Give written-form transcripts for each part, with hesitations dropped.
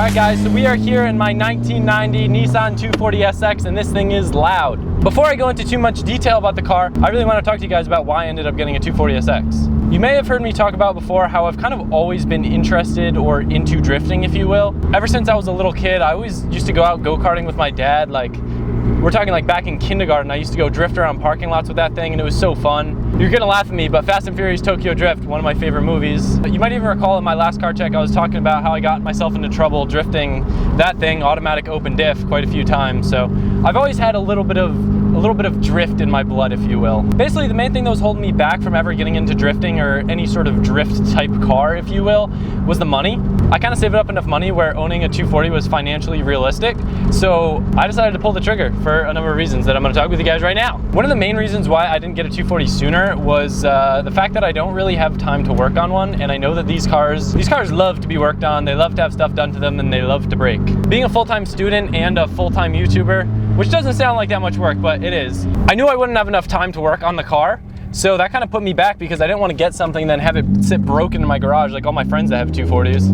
Alright guys, so we are here in my 1990 Nissan 240SX and this thing is loud. Before I go into too much detail about the car, I really want to talk to you guys about why I ended up getting a 240SX. You may have heard me talk about before how I've kind of always been interested or into drifting, if you will. Ever since I was a little kid, I always used to go out go-karting with my dad. Like, we're talking like back in kindergarten, I used to go drift around parking lots with that thing and it was so fun. You're gonna laugh at me, but Fast and Furious Tokyo Drift, one of my favorite movies. You might even recall in my last car check, I was talking about how I got myself into trouble drifting that thing, automatic open diff, quite a few times. So I've always had a little bit of drift in my blood, if you will. Basically, the main thing that was holding me back from ever getting into drifting or any sort of drift type car, if you will, was the money. I kind of saved up enough money where owning a 240 was financially realistic. So I decided to pull the trigger for a number of reasons that I'm gonna talk with you guys right now. One of the main reasons why I didn't get a 240 sooner was the fact that I don't really have time to work on one. And I know that these cars love to be worked on. They love to have stuff done to them and they love to break. Being a full-time student and a full-time YouTuber, which doesn't sound like that much work, but it is. I knew I wouldn't have enough time to work on the car. So that kind of put me back because I didn't want to get something then have it sit broken in my garage like all my friends that have 240s.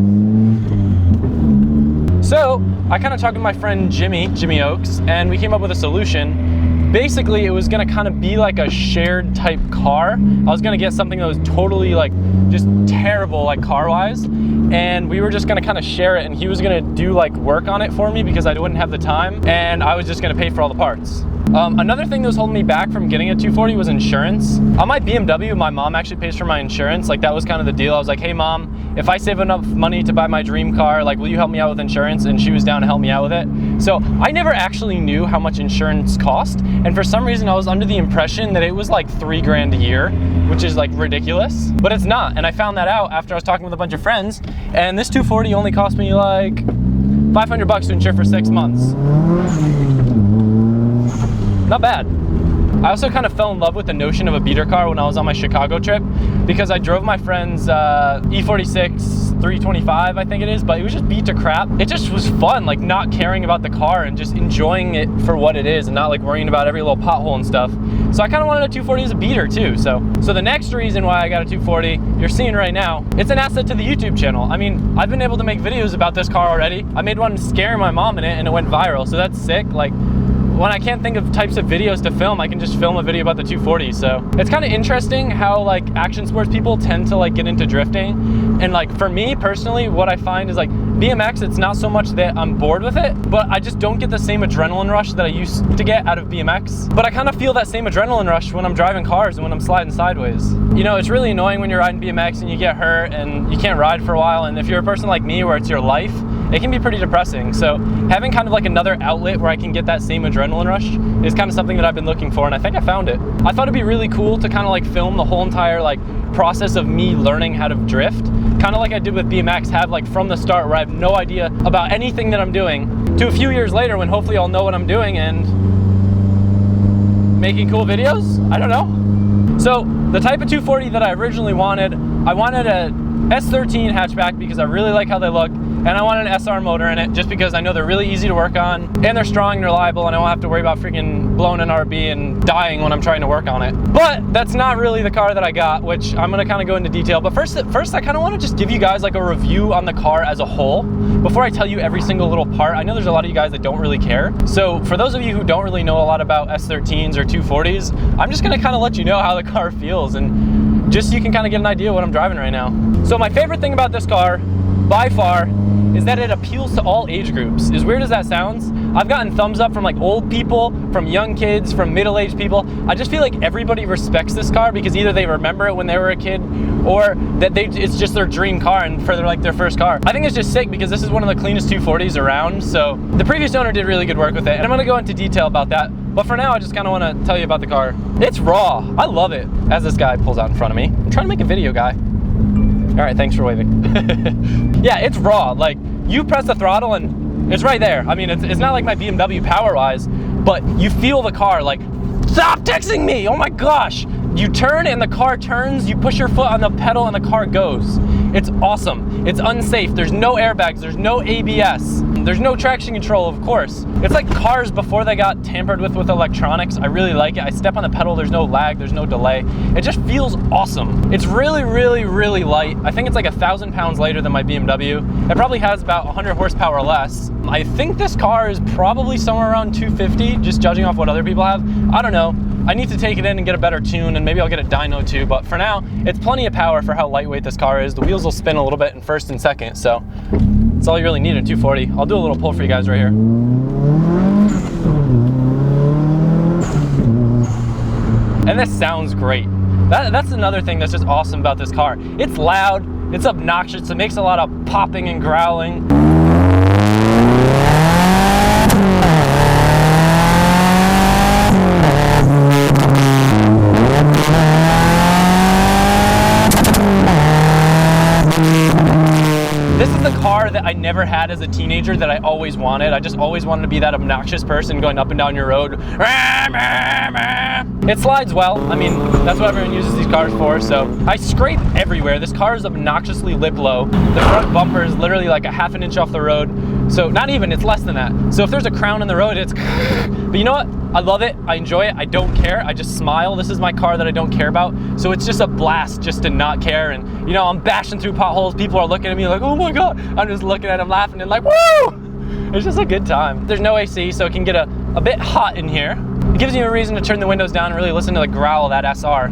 So I kind of talked to my friend Jimmy Oaks, and we came up with a solution. Basically, it was gonna kind of be like a shared type car. I was gonna get something that was totally like just terrible like car-wise, and we were just gonna kind of share it, and he was gonna do like work on it for me because I wouldn't have the time, and I was just gonna pay for all the parts. Another thing that was holding me back from getting a 240 was insurance. On my BMW, my mom actually pays for my insurance. Like, that was kind of the deal. I was like, hey mom, if I save enough money to buy my dream car, like, will you help me out with insurance? And she was down to help me out with it. So I never actually knew how much insurance cost. And for some reason I was under the impression that it was like $3 grand a year, which is like ridiculous, but it's not. And I found that out after I was talking with a bunch of friends, and this 240 only cost me like $500 to insure for 6 months. Not bad. I also kind of fell in love with the notion of a beater car when I was on my Chicago trip because I drove my friend's E46 325, I think it is, but it was just beat to crap. It just was fun, like not caring about the car and just enjoying it for what it is and not like worrying about every little pothole and stuff. So I kind of wanted a 240 as a beater too. So the next reason why I got a 240, you're seeing right now, it's an asset to the YouTube channel. I mean, I've been able to make videos about this car already. I made one scaring my mom in it and it went viral, so that's sick. Like, when I can't think of types of videos to film, I can just film a video about the 240. So it's kind of interesting how like action sports people tend to like get into drifting. And like for me personally, what I find is like BMX, it's not so much that I'm bored with it, but I just don't get the same adrenaline rush that I used to get out of BMX. But I kind of feel that same adrenaline rush when I'm driving cars and when I'm sliding sideways. You know, it's really annoying when you're riding BMX and you get hurt and you can't ride for a while. And if you're a person like me where it's your life, it can be pretty depressing. So having kind of like another outlet where I can get that same adrenaline rush is kind of something that I've been looking for, and I think I found it. I thought it'd be really cool to kind of like film the whole entire like process of me learning how to drift, kind of like I did with BMX, have like from the start where I have no idea about anything that I'm doing, to a few years later when hopefully I'll know what I'm doing and making cool videos. I don't know. So the type of 240 that I originally wanted, I wanted a S13 hatchback because I really like how they look, and I wanted an SR motor in it just because I know they're really easy to work on and they're strong and reliable and I won't have to worry about freaking blowing an RB and dying when I'm trying to work on it. But that's not really the car that I got, which I'm gonna kind of go into detail. But first I kind of want to just give you guys like a review on the car as a whole before I tell you every single little part. I know there's a lot of you guys that don't really care. So for those of you who don't really know a lot about S13s or 240s, I'm just gonna kind of let you know how the car feels and just so you can kind of get an idea of what I'm driving right now. So my favorite thing about this car, by far, is that it appeals to all age groups. As weird as that sounds, I've gotten thumbs up from like old people, from young kids, from middle-aged people. I just feel like everybody respects this car because either they remember it when they were a kid or that it's just their dream car and for their first car. I think it's just sick because this is one of the cleanest 240s around. So the previous owner did really good work with it, and I'm gonna go into detail about that. But for now, I just kind of want to tell you about the car. It's raw. I love it. As this guy pulls out in front of me. I'm trying to make a video, guy. All right, thanks for waving. Yeah, it's raw. Like, you press the throttle and it's right there. I mean, it's not like my BMW power-wise, but you feel the car like, stop texting me, oh my gosh. You turn and the car turns, you push your foot on the pedal and the car goes. It's awesome. It's unsafe. There's no airbags, there's no ABS. There's no traction control, of course. It's like cars before they got tampered with electronics. I really like it. I step on the pedal, there's no lag, there's no delay. It just feels awesome. It's really, really, really light. I think it's like 1,000 pounds lighter than my BMW. It probably has about 100 horsepower less. I think this car is probably somewhere around 250, just judging off what other people have. I don't know. I need to take it in and get a better tune, and maybe I'll get a dyno too, but for now, it's plenty of power for how lightweight this car is. The wheels will spin a little bit in first and second, so that's all you really need in 240. I'll do a little pull for you guys right here. And this sounds great. That's another thing that's just awesome about this car. It's loud, it's obnoxious, it makes a lot of popping and growling. This is the car that I never had as a teenager that I always wanted. I just always wanted to be that obnoxious person going up and down your road. It slides well. I mean, that's what everyone uses these cars for, so I scrape everywhere. This car is obnoxiously lip low. The front bumper is literally like a ½ an inch off the road. So not even, it's less than that. So if there's a crown in the road, it's but you know what? I love it, I enjoy it, I don't care, I just smile. This is my car that I don't care about. So it's just a blast just to not care. And you know, I'm bashing through potholes, people are looking at me like, oh my God. I'm just looking at them laughing and like, woo! It's just a good time. There's no AC, so it can get a bit hot in here. It gives you a reason to turn the windows down and really listen to the growl of that SR.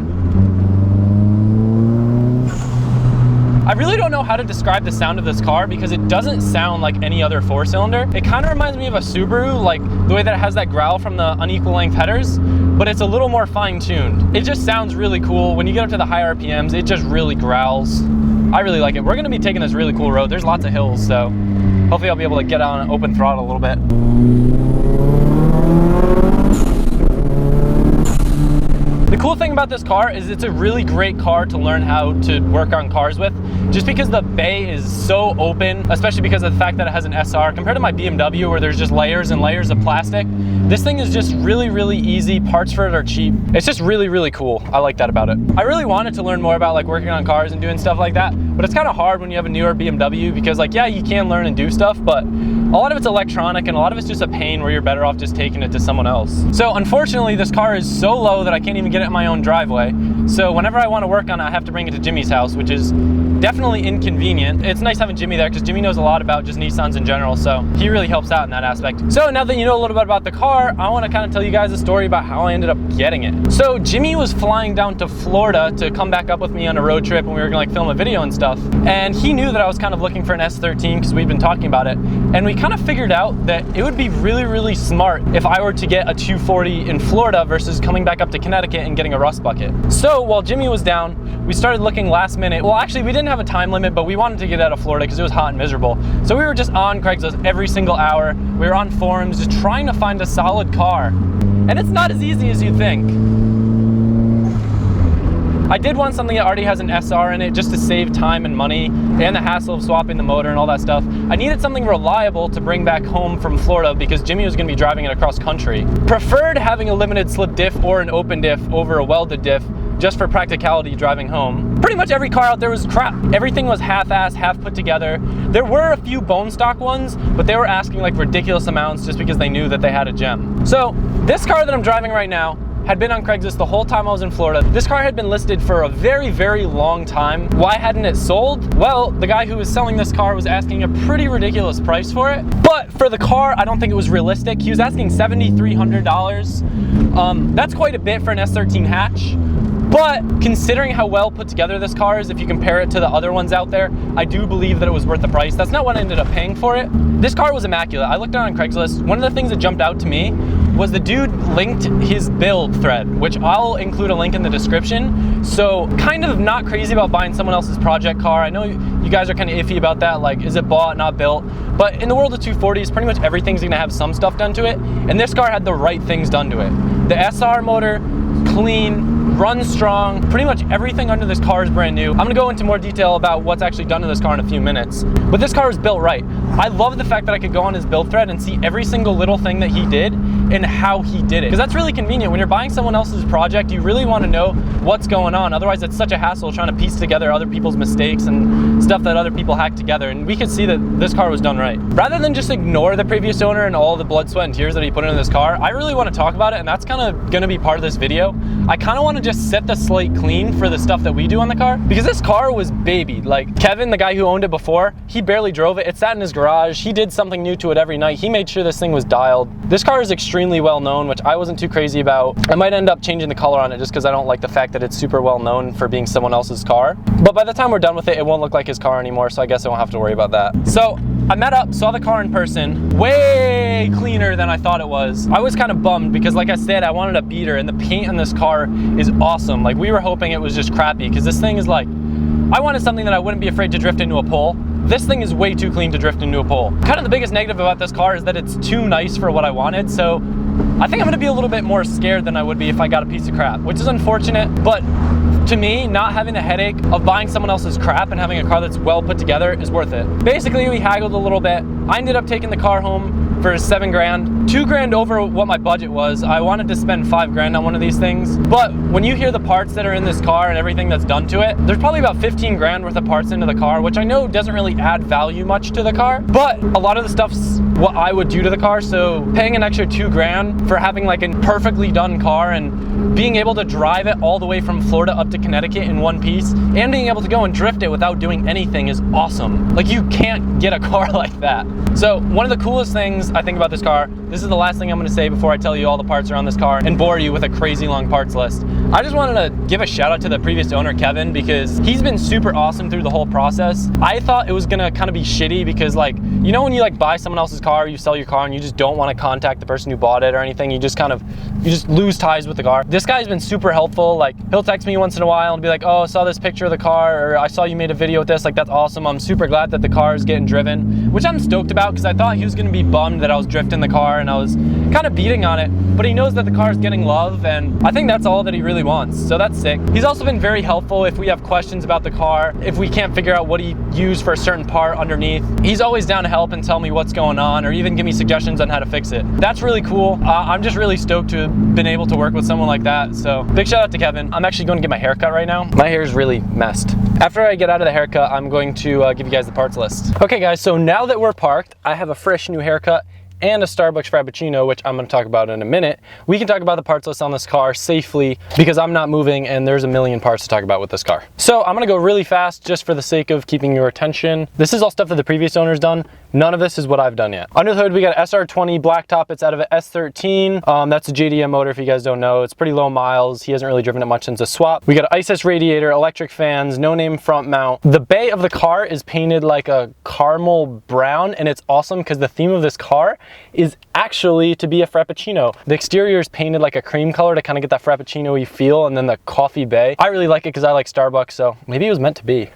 I really don't know how to describe the sound of this car because it doesn't sound like any other 4-cylinder. It kind of reminds me of a Subaru, like the way that it has that growl from the unequal length headers, but it's a little more fine-tuned. It just sounds really cool. When you get up to the high RPMs, it just really growls. I really like it. We're gonna be taking this really cool road. There's lots of hills, so hopefully I'll be able to get on an open throttle a little bit. The cool thing about this car is it's a really great car to learn how to work on cars with, just because the bay is so open, especially because of the fact that it has an SR compared to my BMW where there's just layers and layers of plastic. This thing is just really, really easy. Parts for it are cheap. It's just really, really cool. I like that about it. I really wanted to learn more about like working on cars and doing stuff like that, but it's kind of hard when you have a newer BMW because like, yeah, you can learn and do stuff, but a lot of it's electronic and a lot of it's just a pain where you're better off just taking it to someone else. So unfortunately, this car is so low that I can't even get it in my own driveway. So whenever I want to work on it, I have to bring it to Jimmy's house, which is definitely inconvenient. It's nice having Jimmy there because Jimmy knows a lot about just Nissans in general, so he really helps out in that aspect. So now that you know a little bit about the car, I want to kind of tell you guys a story about how I ended up getting it. So Jimmy was flying down to Florida to come back up with me on a road trip when we were gonna like film a video and stuff, and he knew that I was kind of looking for an S13 because we'd been talking about it, and we kind of figured out that it would be really, really smart if I were to get a 240 in Florida versus coming back up to Connecticut and getting a rust bucket. So while Jimmy was down, we started looking last minute. Well, actually, we didn't have a time limit, but we wanted to get out of Florida because it was hot and miserable. So we were just on Craigslist every single hour. We were on forums just trying to find a solid car. And it's not as easy as you think. I did want something that already has an SR in it just to save time and money and the hassle of swapping the motor and all that stuff. I needed something reliable to bring back home from Florida because Jimmy was going to be driving it across country. Preferred having a limited slip diff or an open diff over a welded diff just for practicality driving home. Pretty much every car out there was crap. Everything was half-assed, half put together. There were a few bone stock ones, but they were asking like ridiculous amounts just because they knew that they had a gem. So this car that I'm driving right now had been on Craigslist the whole time I was in Florida. This car had been listed for a very, very long time. Why hadn't it sold? Well, the guy who was selling this car was asking a pretty ridiculous price for it. But for the car, I don't think it was realistic. He was asking $7,300. That's quite a bit for an S13 hatch. But considering how well put together this car is, if you compare it to the other ones out there, I do believe that it was worth the price. That's not what I ended up paying for it. This car was immaculate. I looked on Craigslist. One of the things that jumped out to me was the dude linked his build thread, which I'll include a link in the description. So kind of not crazy about buying someone else's project car. I know you guys are kind of iffy about that, like is it bought, not built? But in the world of 240s, pretty much everything's gonna have some stuff done to it. And this car had the right things done to it. The SR motor, clean, runs strong. Pretty much everything under this car is brand new. I'm gonna go into more detail about what's actually done to this car in a few minutes. But this car is built right. I love the fact that I could go on his build thread and see every single little thing that he did and how he did it. Because that's really convenient. When you're buying someone else's project, you really want to know what's going on. Otherwise, it's such a hassle trying to piece together other people's mistakes and stuff that other people hacked together, and we could see that this car was done right. Rather than just ignore the previous owner and all the blood, sweat, and tears that he put into this car, I really want to talk about it, and that's kind of going to be part of this video. I kind of want to just set the slate clean for the stuff that we do on the car, because this car was babied. Like, Kevin, the guy who owned it before, he barely drove it. It sat in his garage. He did something new to it every night. He made sure this thing was dialed. This car is extremely well known, which I wasn't too crazy about. I might end up changing the color on it just because I don't like the fact that it's super well known for being someone else's car. But by the time we're done with it, it won't look like his car anymore, so I guess I won't have to worry about that. So I met up, saw the car in person, way cleaner than I thought it was. I was kind of bummed because, like I said, I wanted a beater, and the paint on this car is awesome. Like, we were hoping it was just crappy because this thing is like, I wanted something that I wouldn't be afraid to drift into a pole. This thing is way too clean to drift into a pole. Kind of the biggest negative about this car is that it's too nice for what I wanted, so I think I'm gonna be a little bit more scared than I would be if I got a piece of crap, which is unfortunate, but to me, not having the headache of buying someone else's crap and having a car that's well put together is worth it. Basically, we haggled a little bit. I ended up taking the car home for $7 grand, $2 grand over what my budget was. I wanted to spend $5 grand on one of these things, but when you hear the parts that are in this car and everything that's done to it, there's probably about 15 grand worth of parts into the car, which I know doesn't really add value much to the car, but a lot of the stuff's what I would do to the car. So paying an extra $2 grand for having like a perfectly done car and being able to drive it all the way from Florida up to Connecticut in one piece and being able to go and drift it without doing anything is awesome. Like, you can't get a car like that. So one of the coolest things I think about this car, this is the last thing I'm going to say before I tell you all the parts are on this car and bore you with a crazy long parts list. I just wanted to give a shout out to the previous owner, Kevin, because he's been super awesome through the whole process. I thought it was going to kind of be shitty because, like, you know when you like buy someone else's car, you sell your car and you just don't want to contact the person who bought it or anything, you just lose ties with the car. This guy's been super helpful. Like, he'll text me once in a while and be like, oh, I saw this picture of the car, or I saw you made a video with this, like, that's awesome. I'm super glad that the car is getting driven, which I'm stoked about because I thought he was going to be bummed that I was drifting the car and I was kind of beating on it, but he knows that the car is getting love, and I think that's all that he really wants, so that's sick. He's also been very helpful if we have questions about the car, if we can't figure out what he used for a certain part underneath. He's always down to help and tell me what's going on, or even give me suggestions on how to fix it. That's really cool. I'm just really stoked to have been able to work with someone like that, so big shout out to Kevin. I'm actually going to get my hair cut right now. My hair is really messed. After I get out of the haircut, I'm going to give you guys the parts list. Okay guys, so now that we're parked, I have a fresh new haircut and a Starbucks Frappuccino, which I'm going to talk about in a minute. We can talk about the parts list on this car safely because I'm not moving and there's a million parts to talk about with this car. So I'm going to go really fast just for the sake of keeping your attention. This is all stuff that the previous owner's done. None of this is what I've done yet. Under the hood, we got an SR20 blacktop. It's out of an S13. That's a JDM motor if you guys don't know. It's pretty low miles. He hasn't really driven it much since a swap. We got an ISIS radiator, electric fans, no name front mount. The bay of the car is painted like a caramel brown, and it's awesome because the theme of this car is actually to be a Frappuccino. The exterior is painted like a cream color to kind of get that Frappuccino-y feel, and then the coffee bay. I really like it because I like Starbucks, so maybe it was meant to be.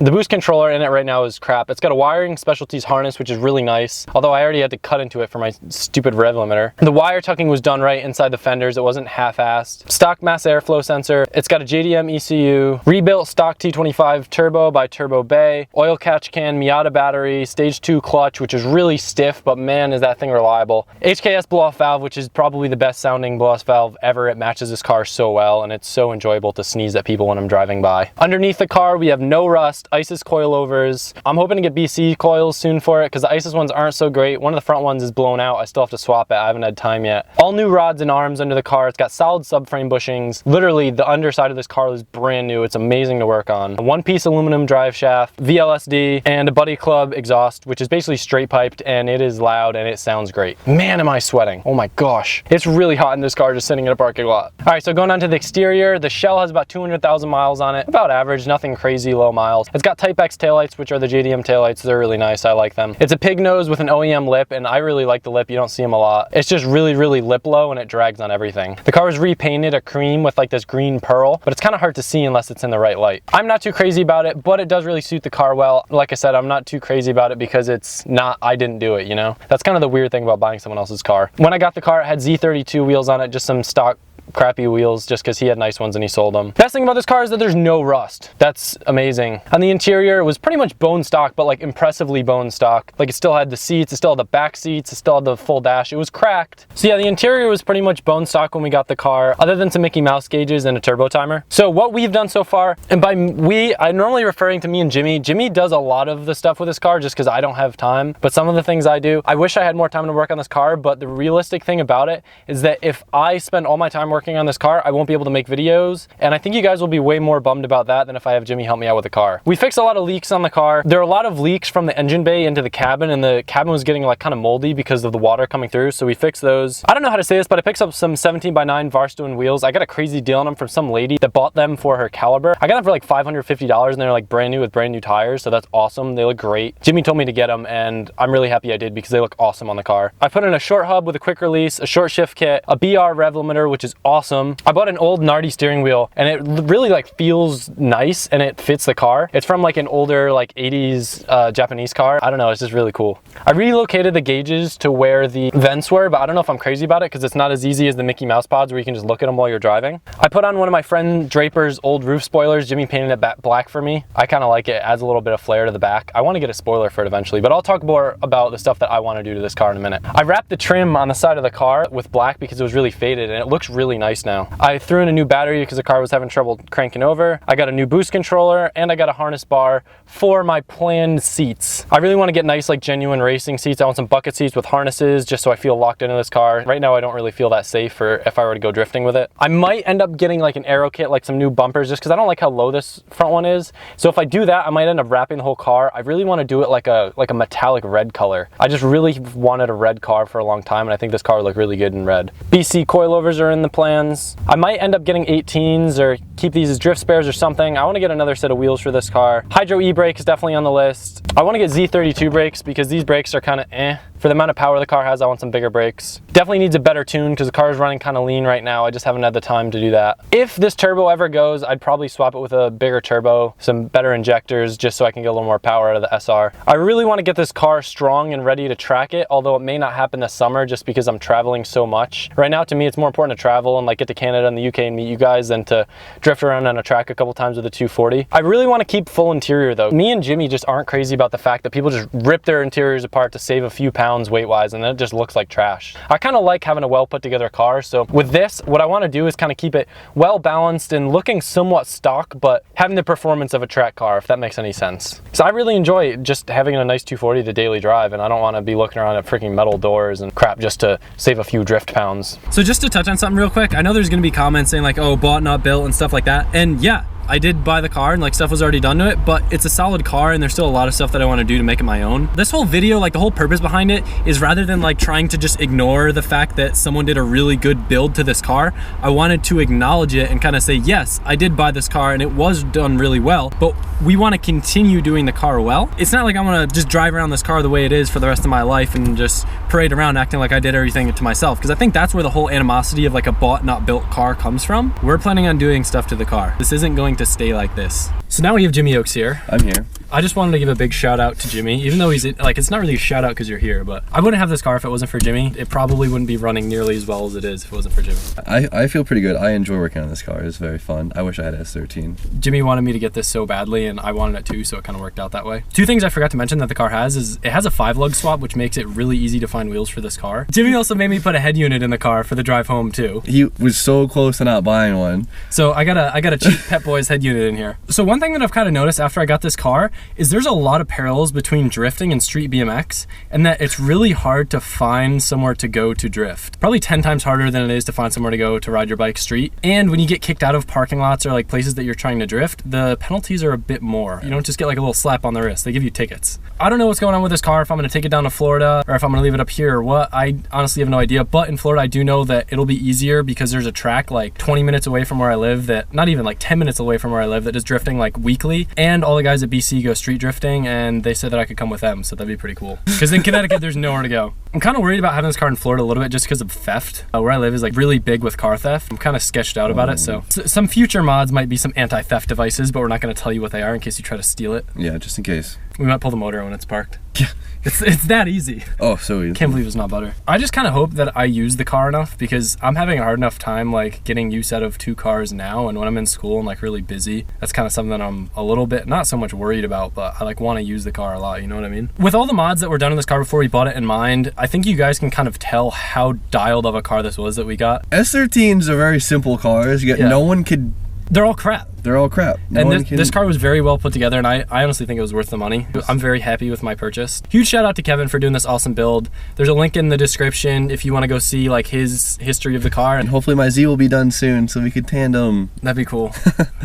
The boost controller in it right now is crap. It's got a wiring specialties harness, which is really nice, although I already had to cut into it for my stupid rev limiter. The wire tucking was done right inside the fenders. It wasn't half-assed. Stock mass airflow sensor. It's got a JDM ECU, rebuilt stock T25 turbo by Turbo Bay, oil catch can, Miata battery, stage 2 clutch, which is really stiff, but man, is that thing reliable. HKS blow-off valve, which is probably the best sounding blow-off valve ever. It matches this car so well, and it's so enjoyable to sneeze at people when I'm driving by. Underneath the car, we have no rust, ISIS coilovers. I'm hoping to get BC coils soon for it because the ISIS ones aren't so great. One of the front ones is blown out. I still have to swap it. I haven't had time yet. All new rods and arms under the car. It's got solid subframe bushings. Literally, the underside of this car is brand new. It's amazing to work on. A one-piece aluminum drive shaft, VLSD, and a Buddy Club exhaust, which is basically straight piped, and it is loud and it sounds great. Man, am I sweating. Oh my gosh. It's really hot in this car just sitting in a parking lot. All right, so going on to the exterior, the shell has about 200,000 miles on it. About average, nothing crazy low miles. It's got Type X taillights, which are the JDM taillights. They're really nice. I like them. It's a pig nose with an OEM lip, and I really like the lip. You don't see them a lot. It's just really, really lip low, and it drags on everything. The car was repainted a cream with like this green pearl, but it's kind of hard to see unless it's in the right light. I'm not too crazy about it, but it does really suit the car well. Like I said, I'm not too crazy about it because it's not, I didn't do it, you know? That's kind of the weird thing about buying someone else's car. When I got the car, it had Z32 wheels on it, just some stock crappy wheels just because he had nice ones and he sold them. Best thing about this car is that there's no rust. That's amazing. On the interior, it was pretty much bone stock, but like impressively bone stock. Like it still had the seats, it still had the back seats, it still had the full dash. It was cracked. So yeah, the interior was pretty much bone stock when we got the car, other than some Mickey Mouse gauges and a turbo timer. So what we've done so far, and by we, I'm normally referring to me and Jimmy. Jimmy does a lot of the stuff with this car just because I don't have time, but some of the things I do. I wish I had more time to work on this car, but the realistic thing about it is that if I spend all my time working on this car, I won't be able to make videos, and I think you guys will be way more bummed about that than if I have Jimmy help me out with the car. We fixed a lot of leaks on the car. There are a lot of leaks from the engine bay into the cabin, and the cabin was getting like kind of moldy because of the water coming through, so we fixed those. I don't know how to say this, but I picked up some 17x9 Varstone wheels. I got a crazy deal on them from some lady that bought them for her Caliber. I got them for like $550, and they're like brand new with brand new tires, so that's awesome. They look great. Jimmy told me to get them, and I'm really happy I did because they look awesome on the car. I put in a short hub with a quick release, a short shift kit, a BR rev limiter, which is awesome. I bought an old Nardi steering wheel, and it really like feels nice and it fits the car. It's from like an older like 80s Japanese car. I don't know, it's just really cool. I relocated the gauges to where the vents were, but I don't know if I'm crazy about it because it's not as easy as the Mickey Mouse pods where you can just look at them while you're driving. I put on one of my friend Draper's old roof spoilers. Jimmy painted it black for me. I kind of like it. It adds a little bit of flair to the back. I want to get a spoiler for it eventually, but I'll talk more about the stuff that I want to do to this car in a minute. I wrapped the trim on the side of the car with black because it was really faded, and it looks really nice now. I threw in a new battery because the car was having trouble cranking over. I got a new boost controller, and I got a harness bar for my planned seats. I really want to get nice like genuine racing seats. I want some bucket seats with harnesses just so I feel locked into this car. Right now I don't really feel that safe for if I were to go drifting with it. I might end up getting like an aero kit, like some new bumpers, just because I don't like how low this front one is. So if I do that, I might end up wrapping the whole car. I really want to do it like a metallic red color. I just really wanted a red car for a long time, and I think this car would look really good in red. BC coilovers are in the plans. I might end up getting 18s or keep these as drift spares or something. I want to get another set of wheels for this car. Hydro e-brake is definitely on the list. I want to get Z32 brakes because these brakes are kind of eh. For the amount of power the car has, I want some bigger brakes. Definitely needs a better tune because the car is running kind of lean right now. I just haven't had the time to do that. If this turbo ever goes, I'd probably swap it with a bigger turbo, some better injectors, just so I can get a little more power out of the SR. I really want to get this car strong and ready to track it, although it may not happen this summer just because I'm traveling so much. Right now, to me, it's more important to travel and like get to Canada and the UK and meet you guys than to drift around on a track a couple times with a 240. I really want to keep full interior though. Me and Jimmy just aren't crazy about the fact that people just rip their interiors apart to save a few pounds weight-wise, and then it just looks like trash. I kind of like having a well put together car, so with this, what I want to do is kind of keep it well balanced and looking somewhat stock, but having the performance of a track car, if that makes any sense. So I really enjoy just having a nice 240 to daily drive, and I don't want to be looking around at freaking metal doors and crap just to save a few drift pounds. So just to touch on something real quick, I know there's going to be comments saying like, oh, bought not built and stuff like that, and yeah, I did buy the car and like stuff was already done to it, but it's a solid car and there's still a lot of stuff that I want to do to make it my own. This whole video, like the whole purpose behind it is rather than like trying to just ignore the fact that someone did a really good build to this car, I wanted to acknowledge it and kind of say, yes, I did buy this car and it was done really well, but we want to continue doing the car well. It's not like I want to just drive around this car the way it is for the rest of my life and just parade around acting like I did everything to myself, because I think that's where the whole animosity of like a bought not built car comes from. We're planning on doing stuff to the car. This isn't going to stay like this. So now we have Jimmy Oaks here. I'm here. I just wanted to give a big shout out to Jimmy, even though he's like, it's not really a shout out because you're here, but I wouldn't have this car if it wasn't for Jimmy. It probably wouldn't be running nearly as well as it is if it wasn't for Jimmy. I feel pretty good. I enjoy working on this car. It's very fun. I wish I had an S13. Jimmy wanted me to get this so badly and I wanted it too, so it kind of worked out that way. Two things I forgot to mention that the car has is it has a 5-lug swap, which makes it really easy to find wheels for this car. Jimmy also made me put a head unit in the car for the drive home too. He was so close to not buying one. So I got a cheap Pep Boys head unit in here. So one thing that I've kind of noticed after I got this car is there's a lot of parallels between drifting and street BMX, and that it's really hard to find somewhere to go to drift. Probably 10 times harder than it is to find somewhere to go to ride your bike street. And when you get kicked out of parking lots or like places that you're trying to drift, the penalties are a bit more. You don't just get like a little slap on the wrist, they give you tickets. I don't know what's going on with this car, if I'm gonna take it down to Florida or if I'm gonna leave it up here or what. I honestly have no idea, but in Florida I do know that it'll be easier because there's a track like 20 minutes away from where I live that, not even like 10 minutes away from where I live, that is drifting like weekly, and all the guys at BC go street drifting, and they said that I could come with them, so that'd be pretty cool. Because in Connecticut, there's nowhere to go. I'm kind of worried about having this car in Florida a little bit just because of theft. Where I live is like really big with car theft. I'm kind of sketched out about it. So some future mods might be some anti-theft devices, but we're not going to tell you what they are in case you try to steal it. Yeah, just in case. We might pull the motor when it's parked. Yeah. It's that easy. Oh, so easy. Can't believe it's not butter. I just kind of hope that I use the car enough because I'm having a hard enough time like getting use out of 2 cars now, and when I'm in school and like really busy, that's kind of something that I'm a little bit not so much worried about, but I like want to use the car a lot, you know what I mean? With all the mods that were done in this car before we bought it in mind, I think you guys can kind of tell how dialed of a car this was that we got. S13s are very simple cars, yet no one could... They're all crap. They're all crap. This car was very well put together, and I honestly think it was worth the money. I'm very happy with my purchase. Huge shout out to Kevin for doing this awesome build. There's a link in the description if you want to go see like his history of the car. And hopefully my Z will be done soon so we could tandem. That'd be cool.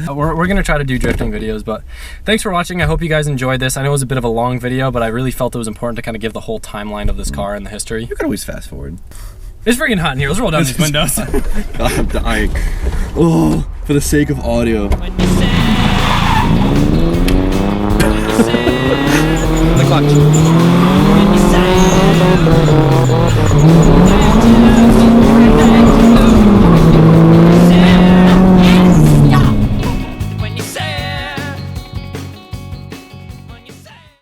We're gonna try to do drifting videos, but thanks for watching. I hope you guys enjoyed this. I know it was a bit of a long video, but I really felt it was important to kind of give the whole timeline of this car and the history. You can always fast forward. It's freaking hot in here. Let's roll down these windows. God, I'm dying. Oh, for the sake of audio. The clock.